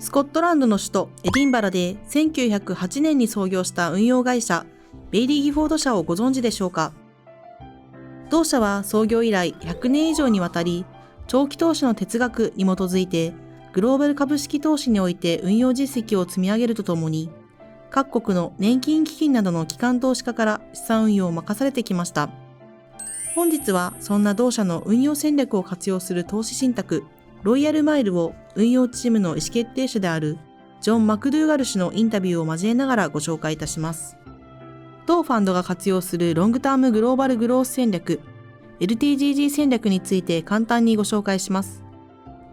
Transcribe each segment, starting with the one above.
スコットランドの首都エディンバラで1908年に創業した運用会社ベイリー・ギフォード社をご存知でしょうか。同社は創業以来100年以上にわたり長期投資の哲学に基づいてグローバル株式投資において運用実績を積み上げるとともに各国の年金基金などの機関投資家から資産運用を任されてきました。本日はそんな同社の運用戦略を活用する投資信託ロイヤルマイルを運用チームの意思決定者であるジョン・マクドゥーガル氏のインタビューを交えながらご紹介いたします。当ファンドが活用するロングタームグローバルグロース戦略 LTGG 戦略について簡単にご紹介します。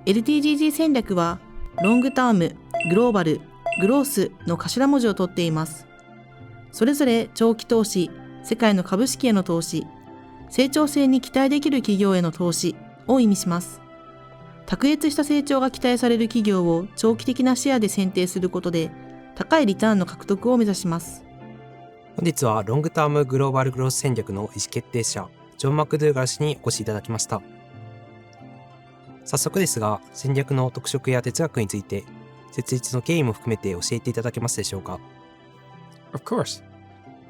LTGG 戦略はロングターム、グローバル、グロースの頭文字を取っています。それぞれ長期投資、世界の株式への投資、成長性に期待できる企業への投資を意味します。卓越した成長が期待される企業を長期的なシェアで選定することで高いリターンの獲得を目指します。本日はロングタームグローバルグロース戦略の意思決定者ジョン・マクドゥーガル氏にお越しいただきました。早速ですが、戦略の特色や哲学について設立の経緯も含めて教えていただけますでしょうか。 Of course.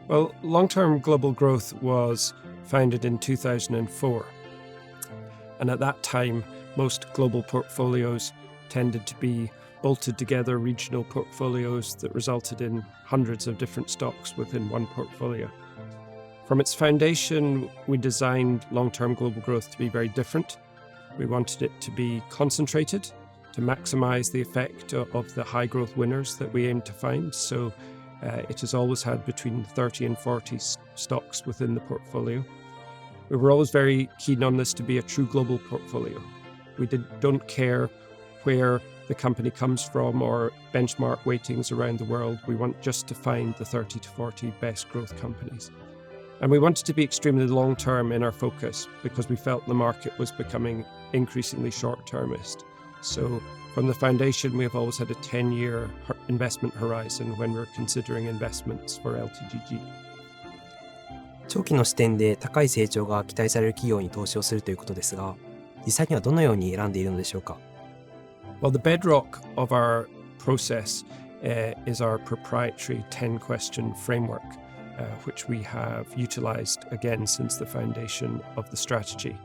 Well, long-term global growth was founded in 2004. And at that time, most global portfolios tended to be bolted together regional portfolios that resulted in hundreds of different stocks within one portfolio. From its foundation, we designed long-term global growth to be very different. We wanted it to be concentrated, to maximize the effect of the high growth winners that we aim to find. So it has always had between 30 and 40 stocks within the portfolio. We were always very keen on this to be a true global portfolio. We don't care where the company comes from or benchmark weightings around the world. We want just to find the 30 to 40 best growth companies. And we wanted to be extremely long-term in our focus because we felt the market was becoming increasingly short-termist. So from the foundation, we have always had a 10-year investment horizon when we're considering investments for LTGG. 長期の視点で高い成長が期待される企業に投資をするということですが、実際にはどのように選んでいるのでしょうか。Well, the bedrock of our process is our proprietary 10-question framework, which we have utilized again since the foundation of the strategy.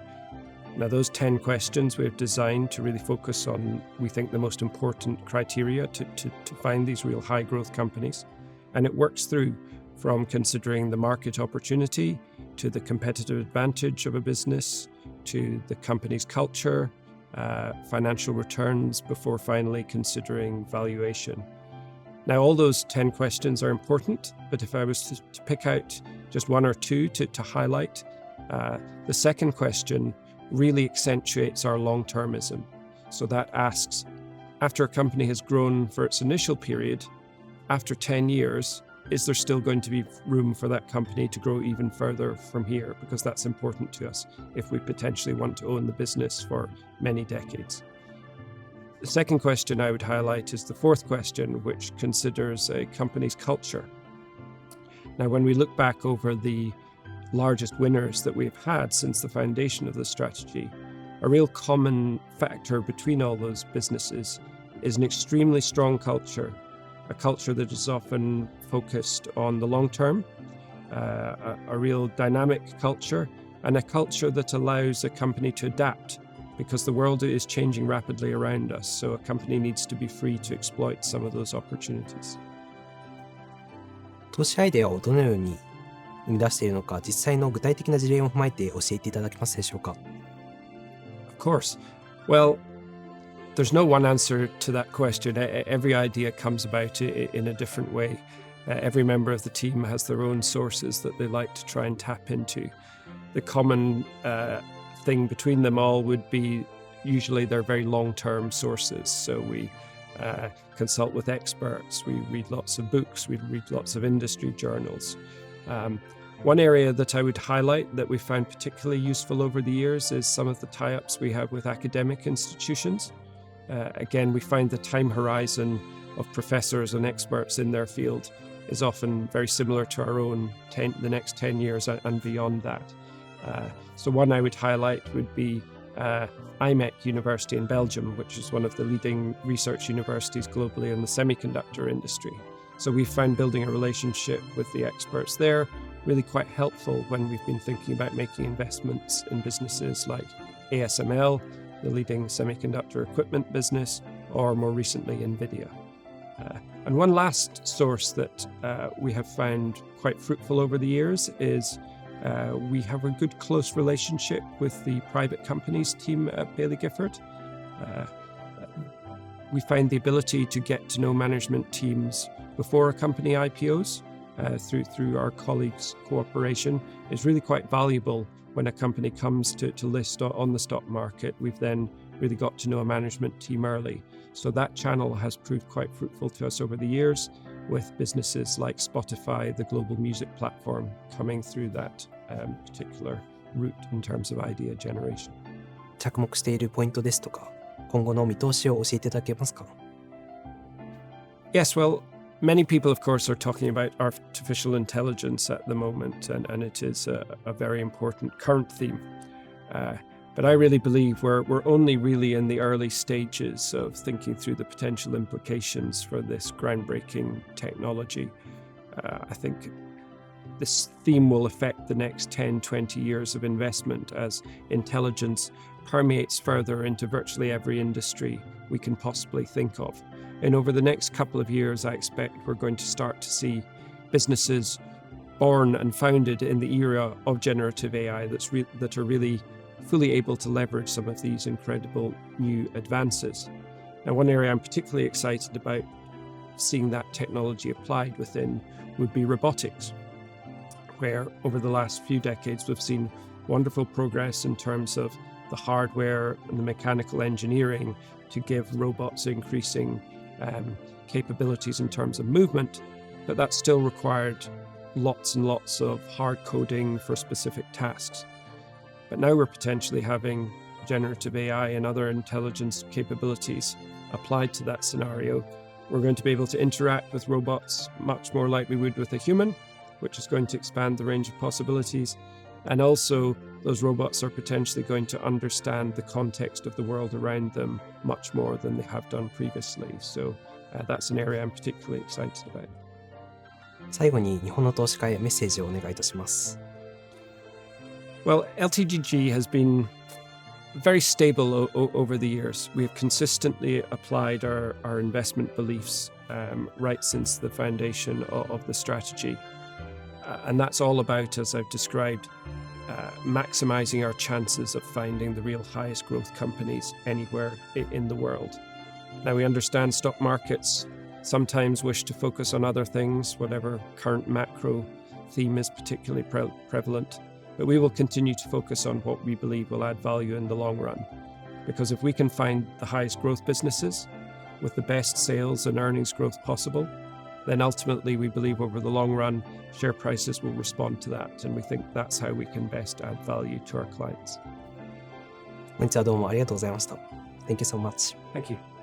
Now, those 10 questions we've designed to really focus on, we think, the most important criteria to find these real high growth companies. And it works through from considering the market opportunity to the competitive advantage of a business to the company's culture, financial returns before finally considering valuation. Now, all those 10 questions are important, but if I was to pick out just one or two to highlight, the second question really accentuates our long-termism. So that asks, after a company has grown for its initial period, after 10 years, is there still going to be room for that company to grow even further from here? Because that's important to us if we potentially want to own the business for many decades. The second question I would highlight is the fourth question, which considers a company's culture. Now, when we look back over the largest winners that we've had since the foundation of the strategy, a real common factor between all those businesses is an extremely strong culture, a culture that is often focused on the long term, a real dynamic culture, and a culture that allows a company to adapt because the world is changing rapidly around us. So a company needs to be free to exploit some of those opportunities. 投資アイデアをどのように生み出しているのか、実際の具体的な事例を踏まえて教えていただけますでしょうか。Of course. Well, there's no one answer to that question. Every idea comes about in a different way. Every member of the team has their own sources that they like to try and tap into. The common thing between them all would be usually they're very long-term sources. So we consult with experts, we read lots of books, we read lots of industry journals. One area that I would highlight that we found particularly useful over the years is some of the tie-ups we have with academic institutions. Again, we find the time horizon of professors and experts in their field is often very similar to our own the next 10 years and beyond that. So one I would highlight would be IMEC University in Belgium, which is one of the leading research universities globally in the semiconductor industry. So we found building a relationship with the experts there really quite helpful when we've been thinking about making investments in businesses like ASML, the leading semiconductor equipment business, or more recently NVIDIA. And one last source that we have found quite fruitful over the years is we have a good close relationship with the private companies team at Baillie Gifford. We find the ability to get to know management teams before a company IPOs through our colleagues' cooperation is really quite valuable when a company comes to list on the stock market. We've then really got to know a management team early. So that channel has proved quite fruitful to us over the years with businesses like Spotify, the global music platform, coming through that particular route in terms of idea generation. 着目しているポイントですとか、今後の見通しを教えていただけますか？ Yes, well, many people, of course, are talking about artificial intelligence at the moment, and it is a very important current theme. But I really believe we're only really in the early stages of thinking through the potential implications for this groundbreaking technology. I think this theme will affect the next 10, 20 years of investment as intelligence permeates further into virtually every industry we can possibly think of. And over the next couple of years, I expect we're going to start to see businesses born and founded in the era of generative AI that are really fully able to leverage some of these incredible new advances. Now, one area I'm particularly excited about seeing that technology applied within would be robotics, where over the last few decades we've seen wonderful progress in terms of the hardware and the mechanical engineering to give robots increasing capabilities in terms of movement, but that still required lots and lots of hard coding for specific tasks. But now we're potentially having generative AI and other intelligence capabilities applied to that scenario. We're going to be able to interact with robots much more like we would with a human, which is going to expand the range of possibilities. And also, those robots are potentially going to understand the context of the world around them much more than they have done previously. So that's an area I'm particularly excited about. 最後に日本の投資家へメッセージをお願いいたします。Well, LTGG has been very stable over the years. We have consistently applied our investment beliefs right since the foundation of the strategy. And that's all about, as I've described, maximizing our chances of finding the real highest growth companies anywhere in the world. Now, we understand stock markets sometimes wish to focus on other things, whatever current macro theme is particularly prevalent. But we will continue to focus on what we believe will add value in the long run. Because if we can find the highest growth businesses with the best sales and earnings growth possible, then ultimately we believe over the long run, share prices will respond to that. And we think that's how we can best add value to our clients. 本日はどうもありがとうございました。Thank you so much. Thank you.